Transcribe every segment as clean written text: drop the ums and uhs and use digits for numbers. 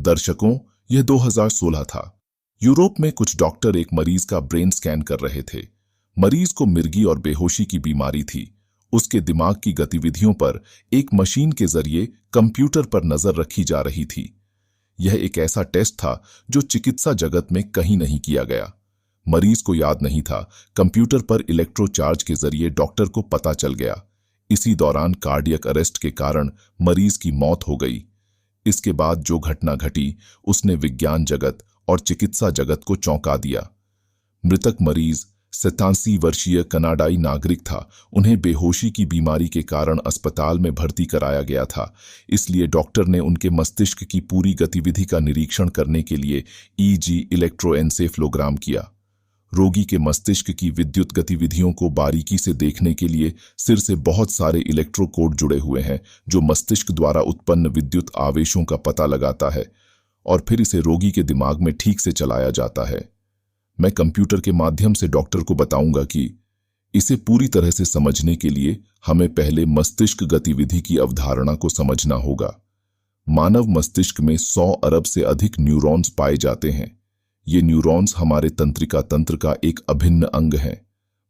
दर्शकों, यह 2016 था। यूरोप में कुछ डॉक्टर एक मरीज का ब्रेन स्कैन कर रहे थे। मरीज को मिर्गी और बेहोशी की बीमारी थी। उसके दिमाग की गतिविधियों पर एक मशीन के जरिए कंप्यूटर पर नजर रखी जा रही थी। यह एक ऐसा टेस्ट था जो चिकित्सा जगत में कहीं नहीं किया गया। मरीज को याद नहीं था, कंप्यूटर पर इलेक्ट्रोचार्ज के जरिए डॉक्टर को पता चल गया। इसी दौरान कार्डियक अरेस्ट के कारण मरीज की मौत हो गई। इसके बाद जो घटना घटी, उसने विज्ञान जगत और चिकित्सा जगत को चौंका दिया। मृतक मरीज 87 वर्षीय कनाडाई नागरिक था। उन्हें बेहोशी की बीमारी के कारण अस्पताल में भर्ती कराया गया था। इसलिए डॉक्टर ने उनके मस्तिष्क की पूरी गतिविधि का निरीक्षण करने के लिए ईजी इलेक्ट्रोएन्सेफलोग्राम किया। रोगी के मस्तिष्क की विद्युत गतिविधियों को बारीकी से देखने के लिए सिर से बहुत सारे इलेक्ट्रोकोड जुड़े हुए हैं, जो मस्तिष्क द्वारा उत्पन्न विद्युत आवेशों का पता लगाता है और फिर इसे रोगी के दिमाग में ठीक से चलाया जाता है। मैं कंप्यूटर के माध्यम से डॉक्टर को बताऊंगा कि इसे पूरी तरह से समझने के लिए हमें पहले मस्तिष्क गतिविधि की अवधारणा को समझना होगा। मानव मस्तिष्क में 100 अरब से अधिक न्यूरॉन्स पाए जाते हैं। ये न्यूरॉन्स हमारे तंत्रिका तंत्र का एक अभिन्न अंग हैं।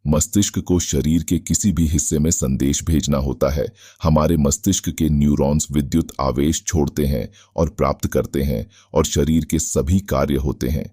मस्तिष्क को शरीर के किसी भी हिस्से में संदेश भेजना होता है। हमारे मस्तिष्क के न्यूरॉन्स विद्युत आवेश छोड़ते हैं और प्राप्त करते हैं, और शरीर के सभी कार्य होते हैं।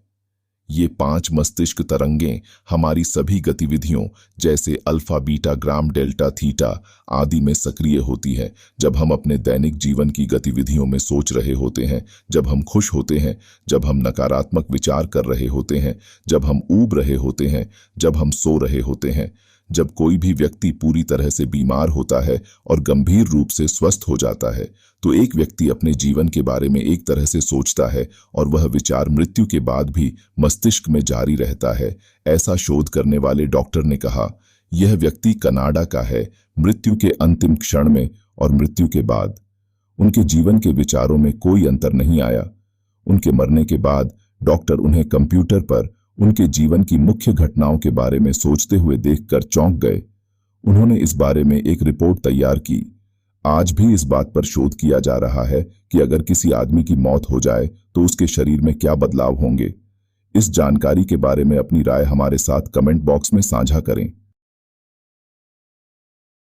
ये 5 मस्तिष्क तरंगें हमारी सभी गतिविधियों जैसे अल्फा, बीटा, ग्राम, डेल्टा, थीटा आदि में सक्रिय होती है। जब हम अपने दैनिक जीवन की गतिविधियों में सोच रहे होते हैं, जब हम खुश होते हैं, जब हम नकारात्मक विचार कर रहे होते हैं, जब हम ऊब रहे होते हैं, जब हम सो रहे होते हैं, जब कोई भी व्यक्ति पूरी तरह से बीमार होता है और गंभीर रूप से स्वस्थ हो जाता है, तो एक व्यक्ति अपने जीवन के बारे में एक तरह से सोचता है और वह विचार मृत्यु के बाद भी मस्तिष्क में जारी रहता है। ऐसा शोध करने वाले डॉक्टर ने कहा, यह व्यक्ति कनाडा का है। मृत्यु के अंतिम क्षण में और मृत्यु के बाद उनके जीवन के विचारों में कोई अंतर नहीं आया। उनके मरने के बाद डॉक्टर उन्हें कंप्यूटर पर उनके जीवन की मुख्य घटनाओं के बारे में सोचते हुए देखकर चौंक गए। उन्होंने इस बारे में एक रिपोर्ट तैयार की। आज भी इस बात पर शोध किया जा रहा है कि अगर किसी आदमी की मौत हो जाए तो उसके शरीर में क्या बदलाव होंगे। इस जानकारी के बारे में अपनी राय हमारे साथ कमेंट बॉक्स में साझा करें।